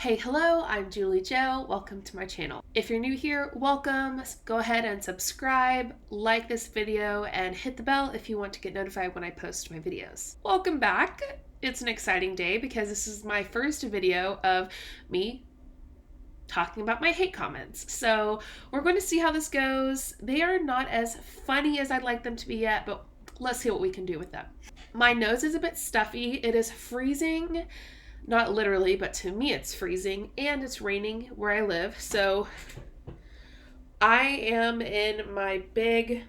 Hey, hello, I'm Julie Jo. Welcome to my channel. If you're new here, welcome. Go ahead and subscribe, like this video, and hit the bell if you want to get notified when I post my videos. Welcome back. It's an exciting day because this is my first video of me talking about my hate comments. So we're going to see how this goes. They are not as funny as I'd like them to be yet, but let's see what we can do with them. My nose is a bit stuffy. It is freezing. Not literally, but to me it's freezing, and it's raining where I live. So I am in my big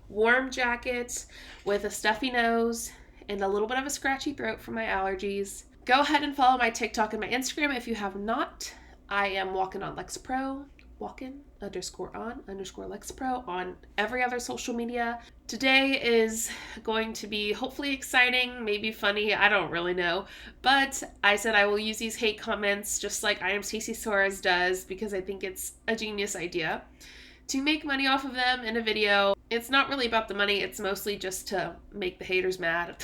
warm jacket with a stuffy nose and a little bit of a scratchy throat from my allergies. Go ahead and follow my TikTok and my Instagram if you have not. I am walking on LexPro, walkin_on_LexPro on every other social media. Today is going to be hopefully exciting, maybe funny, I don't really know. But I said I will use these hate comments just like I Am Stacey Suarez does because I think it's a genius idea to make money off of them in a video. It's not really about the money, it's mostly just to make the haters mad.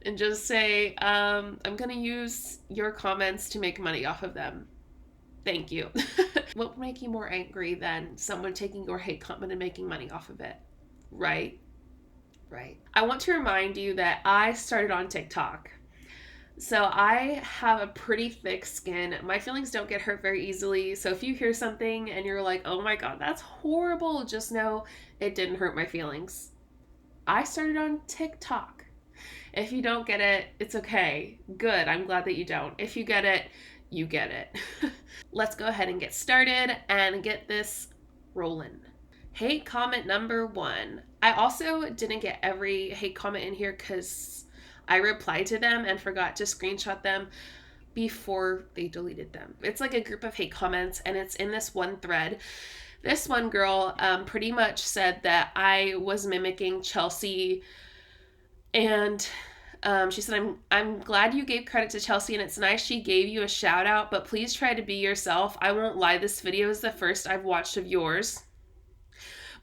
And just say, I'm gonna use your comments to make money off of them. Thank you. What would make you more angry than someone taking your hate comment and making money off of it? Right? Right. I want to remind you that I started on TikTok. So I have a pretty thick skin. My feelings don't get hurt very easily. So if you hear something and you're like, oh my God, that's horrible, just know it didn't hurt my feelings. I started on TikTok. If you don't get it, it's okay. Good. I'm glad that you don't. If you get it, you get it. Let's go ahead and get started and get this rolling. Hate comment number 1. I also didn't get every hate comment in here because I replied to them and forgot to screenshot them before they deleted them. It's like a group of hate comments and it's in this one thread. This one girl pretty much said that I was mimicking Chelsea, and she said, I'm glad you gave credit to Chelsea and it's nice she gave you a shout out, but please try to be yourself. I won't lie, this video is the first I've watched of yours.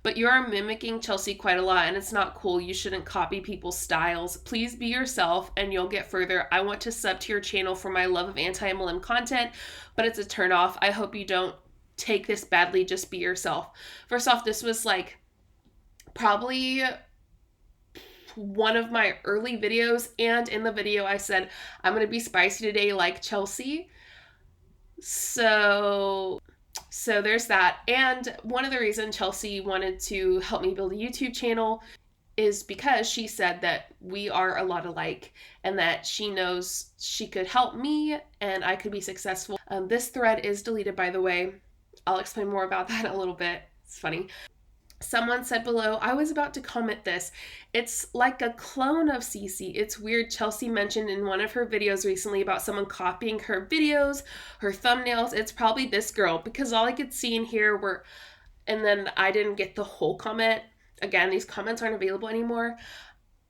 But you're mimicking Chelsea quite a lot and it's not cool. You shouldn't copy people's styles. Please be yourself and you'll get further. I want to sub to your channel for my love of anti-MLM content, but it's a turnoff. I hope you don't take this badly. Just be yourself. First off, this was like probably one of my early videos, and in the video I said I'm gonna be spicy today like Chelsea. So there's that. And one of the reasons Chelsea wanted to help me build a YouTube channel is because she said that we are a lot alike and that she knows she could help me and I could be successful. This thread is deleted, by the way. I'll explain more about that in a little bit. It's funny. Someone said below, I was about to comment this. It's like a clone of Cece. It's weird. Chelsea mentioned in one of her videos recently about someone copying her videos, her thumbnails. It's probably this girl because all I could see in here were, and then I didn't get the whole comment. Again, these comments aren't available anymore,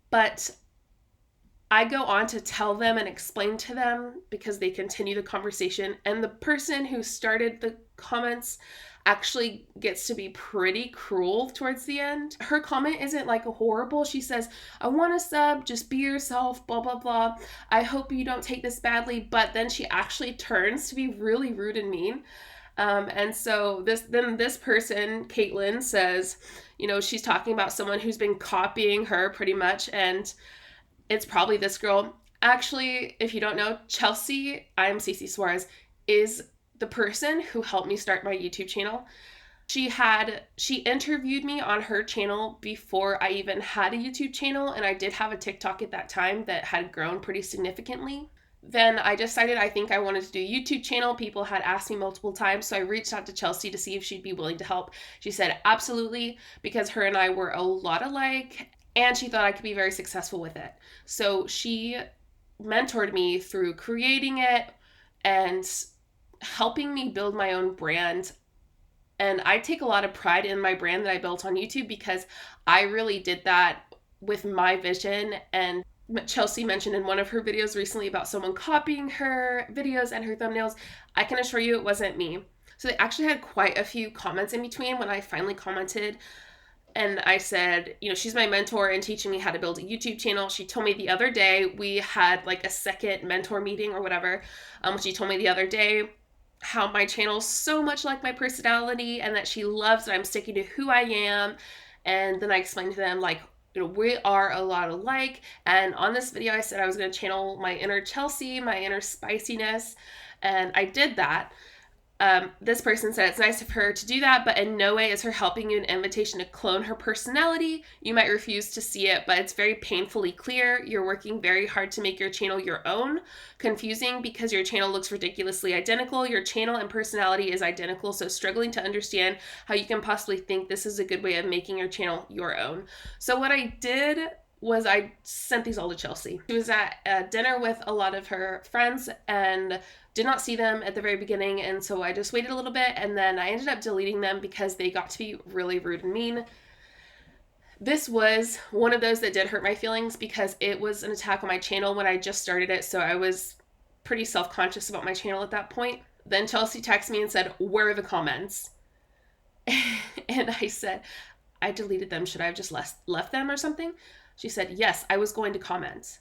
but I go on to tell them and explain to them because they continue the conversation, and the person who started the comments actually gets to be pretty cruel towards the end. Her comment isn't like a horrible. She says, I want to sub, just be yourself, blah, blah, blah. I hope you don't take this badly. But then she actually turns to be really rude and mean. And so this person, Caitlin, says, you know, she's talking about someone who's been copying her pretty much. And it's probably this girl. Actually, if you don't know, Chelsea, I Am Stacey Suarez, is the person who helped me start my YouTube channel. She interviewed me on her channel before I even had a YouTube channel, and I did have a TikTok at that time that had grown pretty significantly. Then I decided I think I wanted to do a YouTube channel. People had asked me multiple times, so I reached out to Chelsea to see if she'd be willing to help. She said absolutely, because her and I were a lot alike, and she thought I could be very successful with it. So she mentored me through creating it and helping me build my own brand. And I take a lot of pride in my brand that I built on YouTube because I really did that with my vision. And Chelsea mentioned in one of her videos recently about someone copying her videos and her thumbnails. I can assure you it wasn't me. So they actually had quite a few comments in between when I finally commented. And I said, she's my mentor in teaching me how to build a YouTube channel. She told me the other day, we had like a second mentor meeting or whatever. She told me the other day how my channel is so much like my personality and that she loves that I'm sticking to who I am. And then I explained to them, like, we are a lot alike. And on this video, I said I was going to channel my inner Chelsea, my inner spiciness. And I did that. This person said it's nice of her to do that, but in no way is her helping you an invitation to clone her personality. You might refuse to see it, but it's very painfully clear. You're working very hard to make your channel your own. Confusing because your channel looks ridiculously identical. Your channel and personality is identical, so struggling to understand how you can possibly think this is a good way of making your channel your own. So what I did was I sent these all to Chelsea. She was at a dinner with a lot of her friends and did not see them at the very beginning, and so I just waited a little bit, and then I ended up deleting them because they got to be really rude and mean. This was one of those that did hurt my feelings because it was an attack on my channel when I just started it, so I was pretty self-conscious about my channel at that point. Then Chelsea texted me and said, "Where are the comments?" And I said, "I deleted them. Should I have just left them or something?" She said, "Yes, I was going to comment."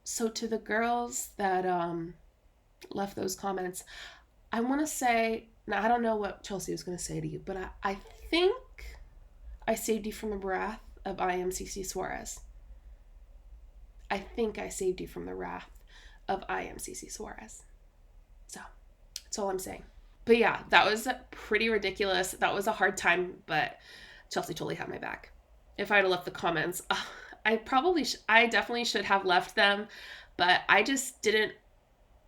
So to the girls that left those comments, I want to say, now I don't know what Chelsea was going to say to you, but I think I saved you from the wrath of IMCC Suarez. I think I saved you from the wrath of IMCC Suarez. So that's all I'm saying. But yeah, that was pretty ridiculous. That was a hard time, but Chelsea totally had my back. If I had left the comments, I definitely should have left them, but I just didn't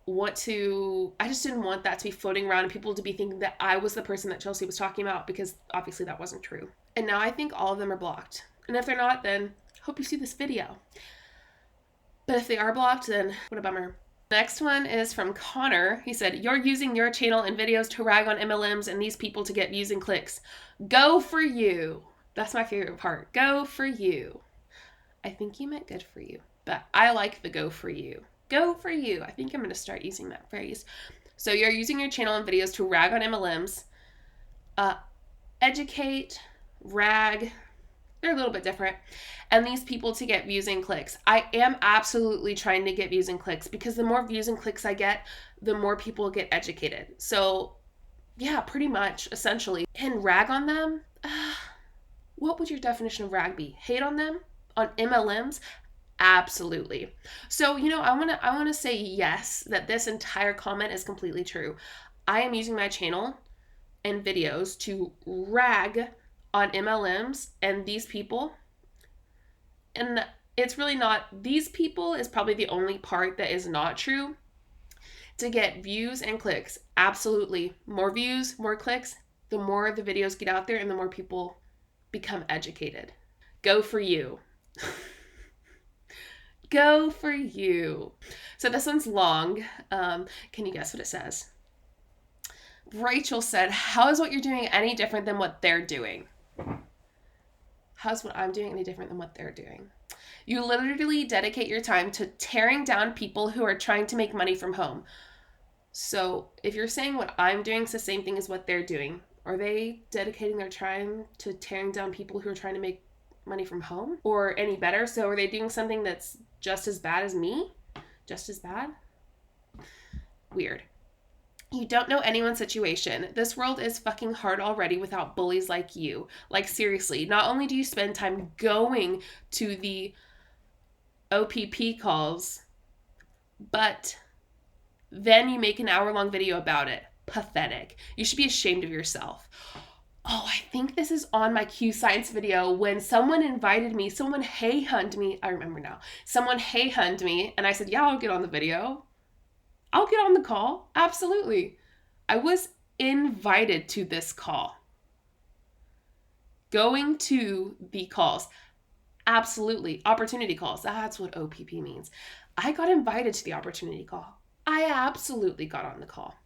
want that to be floating around and people to be thinking that I was the person that Chelsea was talking about, because obviously that wasn't true. And now I think all of them are blocked. And if they're not, then hope you see this video. But if they are blocked, then what a bummer. Next one is from Connor. He said, "You're using your channel and videos to rag on MLMs and these people to get views and clicks. Go for you." That's my favorite part. Go for you. I think you meant good for you, but I like the go for you. Go for you. I think I'm going to start using that phrase. So you're using your channel and videos to rag on MLMs. Educate, rag, they're a little bit different. And these people to get views and clicks. I am absolutely trying to get views and clicks, because the more views and clicks I get, the more people get educated. So yeah, pretty much, essentially. And rag on them? What would your definition of rag be? Hate on them? On MLMs? Absolutely. So, I want to say yes, that this entire comment is completely true. I am using my channel and videos to rag on MLMs and these people. And it's really not, these people is probably the only part that is not true. To get views and clicks, absolutely. More views, more clicks, the more the videos get out there and the more people become educated. Go for you. Go for you. So this one's long. Can you guess what it says? Rachel said, "How is what you're doing any different than what they're doing?" How's what I'm doing any different than what they're doing? You literally dedicate your time to tearing down people who are trying to make money from home. So if you're saying what I'm doing is the same thing as what they're doing, are they dedicating their time to tearing down people who are trying to make money from home, or any better? So are they doing something that's just as bad as me? Just as bad? Weird. You don't know anyone's situation. This world is fucking hard already without bullies like you. Like, seriously, not only do you spend time going to the OPP calls, but then you make an hour-long video about it. Pathetic. You should be ashamed of yourself. Oh, I think this is on my Q Science video when someone invited me, someone hey-hunned me. I remember now. Someone hey-hunned me, and I said, yeah, I'll get on the video. I'll get on the call. Absolutely. I was invited to this call. Going to the calls. Absolutely. Opportunity calls. That's what OPP means. I got invited to the opportunity call. I absolutely got on the call.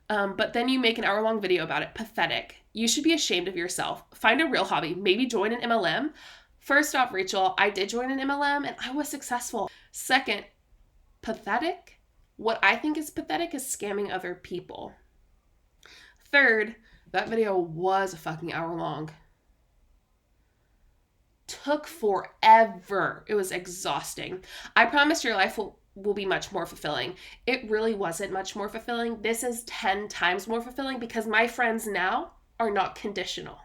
But then you make an hour-long video about it. Pathetic. You should be ashamed of yourself. Find a real hobby. Maybe join an MLM. First off, Rachel, I did join an MLM and I was successful. Second, pathetic? What I think is pathetic is scamming other people. Third, that video was a fucking hour long. took forever. It was exhausting. I promise your life will be much more fulfilling. It really wasn't much more fulfilling. This is 10 times more fulfilling because my friends now are not conditional.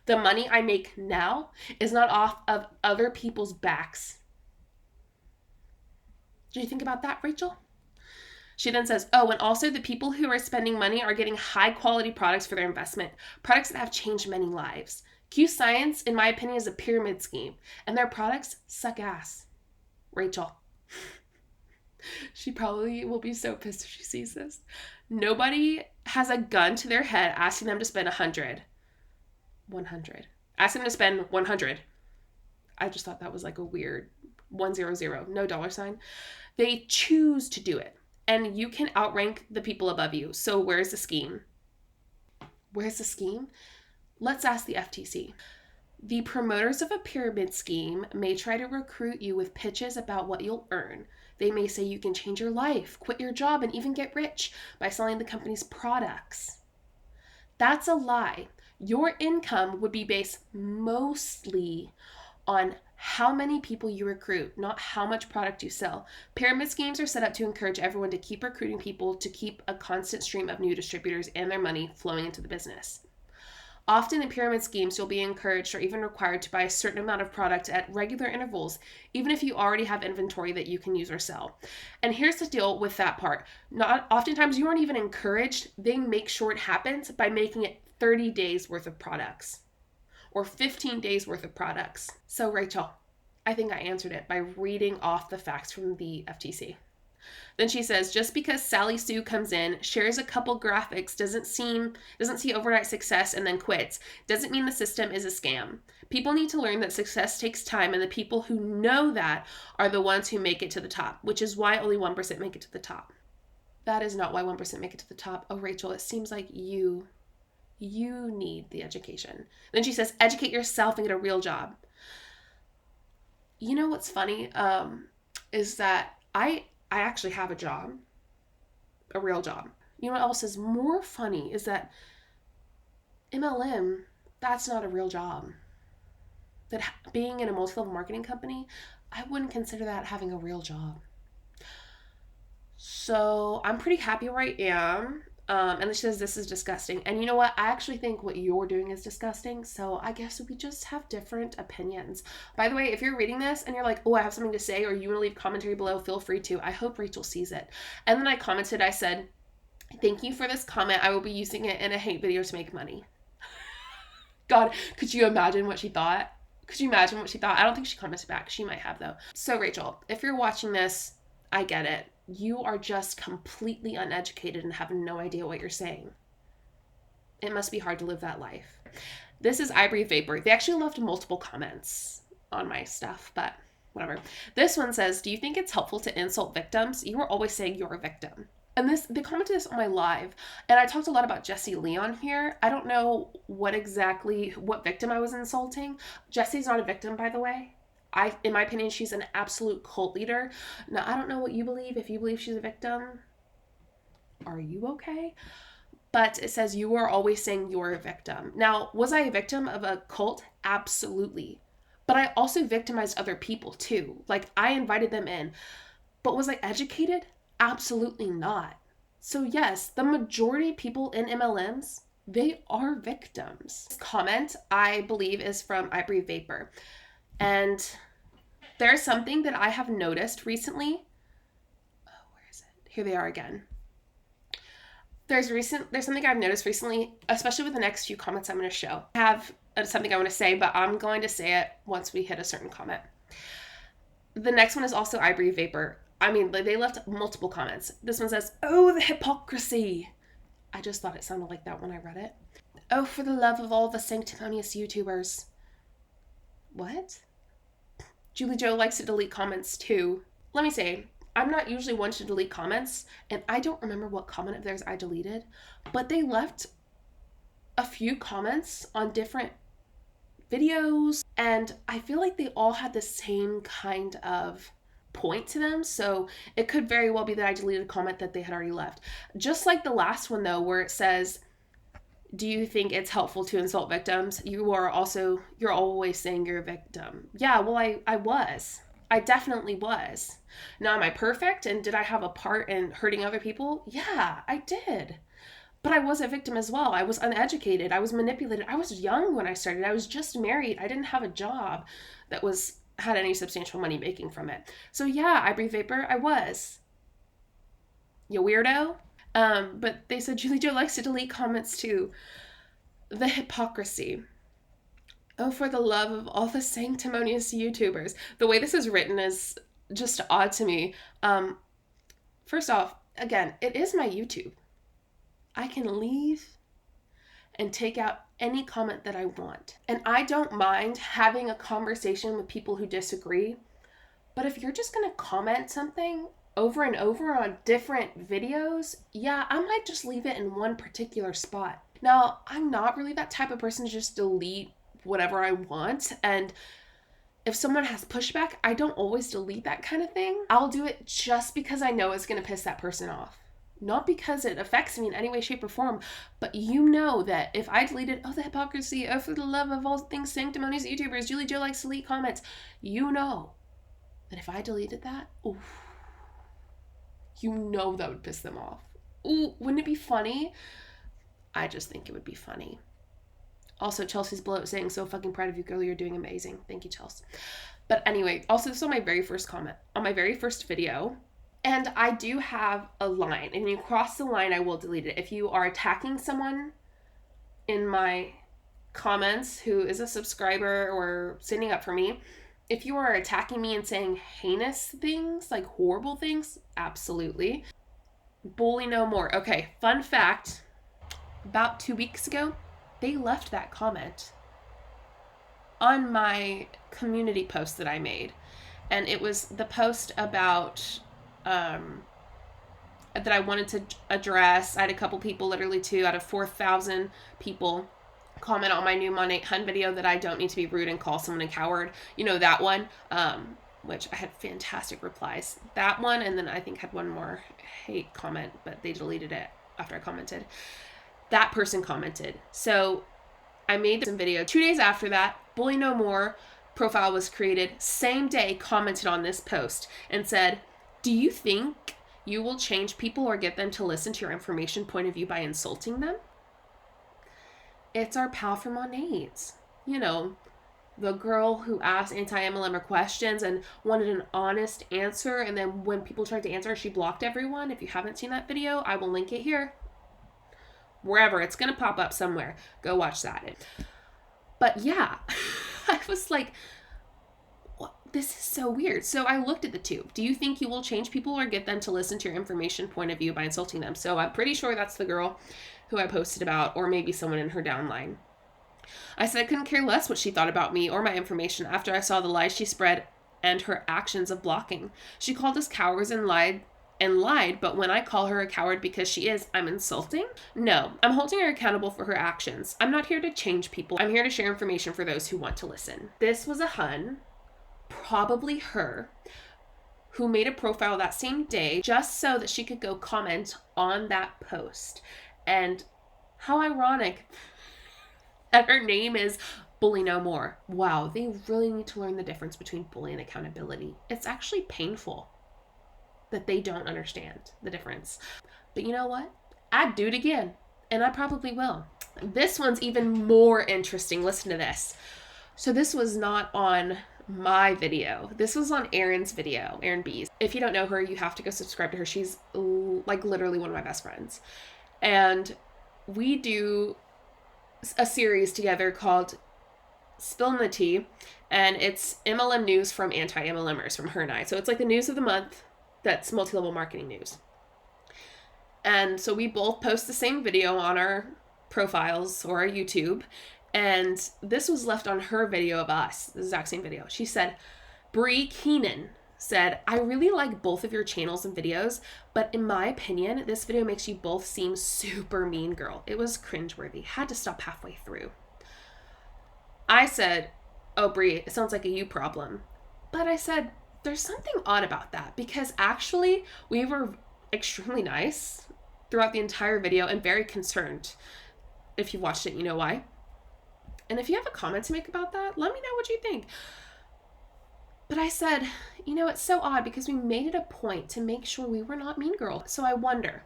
The money I make now is not off of other people's backs. Do you think about that, Rachel? She then says, oh, and also the people who are spending money are getting high quality products for their investment, products that have changed many lives. Q Science, in my opinion, is a pyramid scheme, and their products suck ass. Rachel. She probably will be so pissed if she sees this. Nobody has a gun to their head asking them to spend 100. Ask them to spend 100. I just thought that was like a weird 100, no dollar sign. They choose to do it, and you can outrank the people above you. So where's the scheme? Where's the scheme? Let's ask the FTC. The promoters of a pyramid scheme may try to recruit you with pitches about what you'll earn. They may say you can change your life, quit your job, and even get rich by selling the company's products. That's a lie. Your income would be based mostly on how many people you recruit, not how much product you sell. Pyramid schemes are set up to encourage everyone to keep recruiting people to keep a constant stream of new distributors and their money flowing into the business. Often in pyramid schemes, you'll be encouraged or even required to buy a certain amount of product at regular intervals, even if you already have inventory that you can use or sell. And here's the deal with that part. Oftentimes you aren't even encouraged. They make sure it happens by making it 30 days worth of products or 15 days worth of products. So Rachel, I think I answered it by reading off the facts from the FTC. Then she says, just because Sally Sue comes in, shares a couple graphics, doesn't see overnight success and then quits, doesn't mean the system is a scam. People need to learn that success takes time, and the people who know that are the ones who make it to the top, which is why only 1% make it to the top. That is not why 1% make it to the top. Oh, Rachel, it seems like you need the education. Then she says, educate yourself and get a real job. You know what's funny is that I actually have a job, a real job. You know what else is more funny is that MLM, that's not a real job. That being in a multi-level marketing company, I wouldn't consider that having a real job. So I'm pretty happy where I am. And she says, this is disgusting. And you know what? I actually think what you're doing is disgusting. So I guess we just have different opinions. By the way, if you're reading this and you're like, oh, I have something to say, or you want to leave commentary below, feel free to. I hope Rachel sees it. And then I commented, I said, thank you for this comment. I will be using it in a hate video to make money. God, could you imagine what she thought? I don't think she commented back. She might have, though. So Rachel, if you're watching this, I get it. You are just completely uneducated and have no idea what you're saying. It must be hard to live that life. This is I Breathe Vapor. They actually left multiple comments on my stuff, but whatever. This one says, do you think it's helpful to insult victims? You were always saying you're a victim. And they commented this on my live, and I talked a lot about Jessie Lee on here. I don't know what victim I was insulting. Jessie's not a victim, by the way. In my opinion, she's an absolute cult leader. Now, I don't know what you believe. If you believe she's a victim, are you okay? But it says you were always saying you're a victim. Now, was I a victim of a cult? Absolutely. But I also victimized other people too. Like, I invited them in. But was I educated? Absolutely not. So yes, the majority of people in MLMs, they are victims. This comment, I believe, is from I Breathe Vapor. And there's something that I have noticed recently. Oh, where is it? Here they are again. There's something I've noticed recently, especially with the next few comments I'm going to show. I have something I want to say, but I'm going to say it once we hit a certain comment. The next one is also I Breathe Vapor. I mean, they left multiple comments. This one says, oh, the hypocrisy. I just thought it sounded like that when I read it. Oh, for the love of all the sanctimonious YouTubers. What? Julie Jo likes to delete comments too. Let me say, I'm not usually one to delete comments, and I don't remember what comment of theirs I deleted, but they left a few comments on different videos, and I feel like they all had the same kind of point to them, so it could very well be that I deleted a comment that they had already left. Just like the last one, though, where it says, Do you think it's helpful to insult victims? You're always saying you're a victim. Yeah, well, I was. I definitely was. Now, am I perfect? And did I have a part in hurting other people? Yeah, I did. But I was a victim as well. I was uneducated. I was manipulated. I was young when I started. I was just married. I didn't have a job that had any substantial money making from it. So yeah, I breathe vapor. I was. You weirdo. But they said Julie Joe likes to delete comments too. The hypocrisy. Oh, for the love of all the sanctimonious YouTubers. The way this is written is just odd to me. First off, again, it is my YouTube. I can leave and take out any comment that I want. And I don't mind having a conversation with people who disagree. But if you're just going to comment something over and over on different videos, yeah, I might just leave it in one particular spot. Now, I'm not really that type of person to just delete whatever I want. And if someone has pushback, I don't always delete that kind of thing. I'll do it just because I know it's going to piss that person off. Not because it affects me in any way, shape, or form, but you know that if I deleted, oh, the hypocrisy, oh, for the love of all things sanctimonious YouTubers, Julie Joe likes to delete comments. You know that if I deleted that, ooh, you know that would piss them off. Ooh, wouldn't it be funny? I just think it would be funny. Also, Chelsea's below saying, so fucking proud of you, girl. You're doing amazing. Thank you, Chelsea. But anyway, also, this is on my very first comment. On my very first video. And I do have a line. And you cross the line, I will delete it. If you are attacking someone in my comments who is a subscriber or standing up for me, if you are attacking me and saying heinous things, like horrible things, absolutely. Bully no more. Okay, fun fact. About 2 weeks ago, they left that comment on my community post that I made. And it was the post about that I wanted to address. I had a couple people, literally 2 out of 4,000 people, comment on my new Monat Hun video that I don't need to be rude and call someone a coward. You know, that one, which I had fantastic replies. That one, and then I think had one more hate comment, but they deleted it after I commented. That person commented. So I made some video. 2 days after that, Bully No More profile was created. Same day, commented on this post and said, do you think you will change people or get them to listen to your information point of view by insulting them? It's our pal from Monat. You know, the girl who asked anti-MLM questions and wanted an honest answer. And then when people tried to answer, she blocked everyone. If you haven't seen that video, I will link it here. Wherever, it's going to pop up somewhere. Go watch that. But yeah, I was like, this is so weird. So I looked at the two. Do you think you will change people or get them to listen to your information point of view by insulting them? So I'm pretty sure that's the girl who I posted about, or maybe someone in her downline. I said I couldn't care less what she thought about me or my information after I saw the lies she spread and her actions of blocking. She called us cowards and lied, but when I call her a coward because she is, I'm insulting? No, I'm holding her accountable for her actions. I'm not here to change people. I'm here to share information for those who want to listen. This was a Hun, probably her, who made a profile that same day just so that she could go comment on that post. And how ironic that her name is Bully No More. Wow, they really need to learn the difference between bully and accountability. It's actually painful that they don't understand the difference. But you know what? I'd do it again, and I probably will. This one's even more interesting. Listen to this. So this was not on my video. This was on Erin's video, Erin B's. If you don't know her, you have to go subscribe to her. She's like literally one of my best friends. And we do a series together called Spillin' the Tea, and it's MLM news from anti-MLMers, from her and I. So it's like the news of the month that's multi-level marketing news. And so we both post the same video on our profiles or our YouTube. And this was left on her video of us, the exact same video. She said, Bree Keenan said, I really like both of your channels and videos, but in my opinion, this video makes you both seem super mean girl. It was cringeworthy. Had to stop halfway through. I said, oh, Bree, it sounds like a you problem. But I said, there's something odd about that, because actually we were extremely nice throughout the entire video and very concerned. If you watched it, you know why. And if you have a comment to make about that, let me know what you think. But I said, you know, it's so odd because we made it a point to make sure we were not mean girls. So I wonder.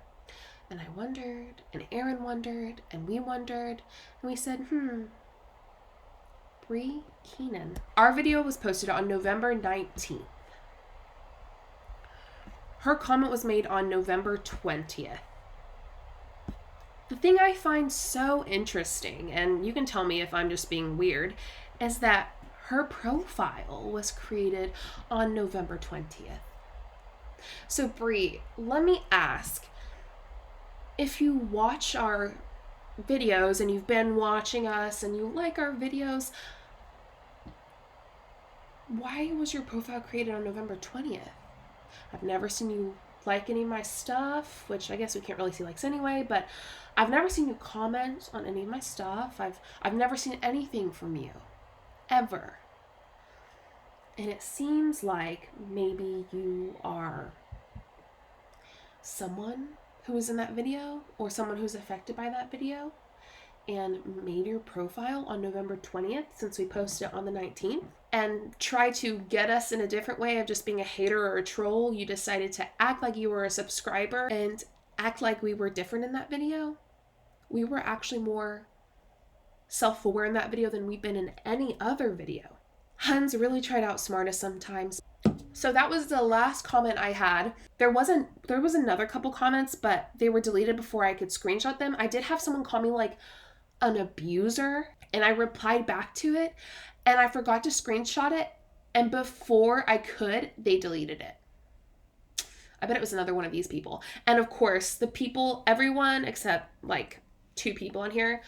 And I wondered, and Aaron wondered, and we wondered, and we said, Bree Keenan. Our video was posted on November 19th. Her comment was made on November 20th. The thing I find so interesting, and you can tell me if I'm just being weird, is that her profile was created on November 20th. So Bree, let me ask, if you watch our videos and you've been watching us and you like our videos, why was your profile created on November 20th? I've never seen you like any of my stuff, which I guess we can't really see likes anyway, but I've never seen you comment on any of my stuff. I've never seen anything from you, ever. And it seems like maybe you are someone who was in that video or someone who's affected by that video and made your profile on November 20th since we posted it on the 19th and try to get us in a different way of just being a hater or a troll. You decided to act like you were a subscriber and act like we were different in that video. We were actually more self-aware in that video than we've been in any other video. Huns really try to outsmart us sometimes. So that was the last comment I had. There was another couple comments, but they were deleted before I could screenshot them. I did have someone call me like an abuser, and I replied back to it, and I forgot to screenshot it, and before I could, they deleted it. I bet it was another one of these people. And of course, the people, everyone except like 2 people on here,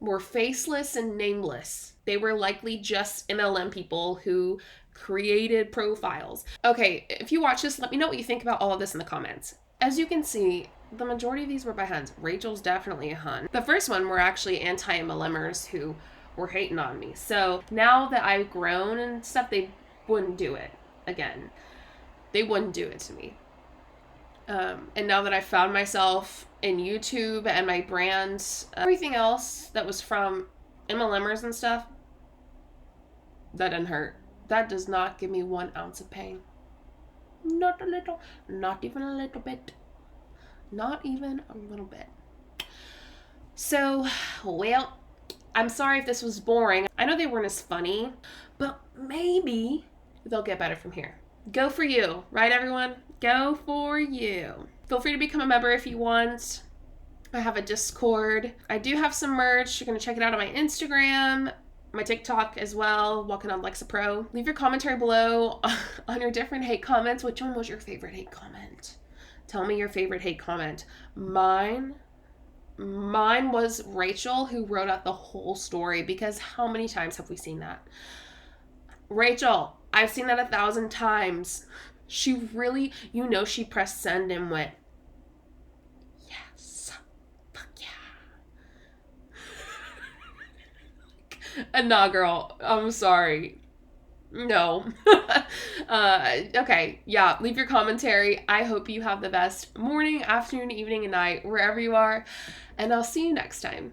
were faceless and nameless. They were likely just MLM people who created profiles. Okay, if you watch this, let me know what you think about all of this in the comments. As you can see, the majority of these were by Huns. Rachel's definitely a Hun. The first one were actually anti-MLMers who were hating on me. So now that I've grown and stuff, they wouldn't do it again. They wouldn't do it to me. And now that I found myself in YouTube and my brand, everything else that was from MLMers and stuff, that didn't hurt. That does not give me 1 ounce of pain. Not a little. Not even a little bit. Not even a little bit. So, well, I'm sorry if this was boring. I know they weren't as funny, but maybe they'll get better from here. Go for you, right, everyone? Go for you. Feel free to become a member if you want. I have a Discord. I do have some merch. You're going to check it out on my Instagram, my TikTok as well, Walking on Lexa Pro. Leave your commentary below on your different hate comments. Which one was your favorite hate comment? Tell me your favorite hate comment. Mine was Rachel, who wrote out the whole story, because how many times have we seen that? Rachel, I've seen that 1,000 times. She really, she pressed send and went, yes, fuck yeah. And nah, girl, I'm sorry. No. Okay, yeah, leave your commentary. I hope you have the best morning, afternoon, evening, and night, wherever you are, and I'll see you next time.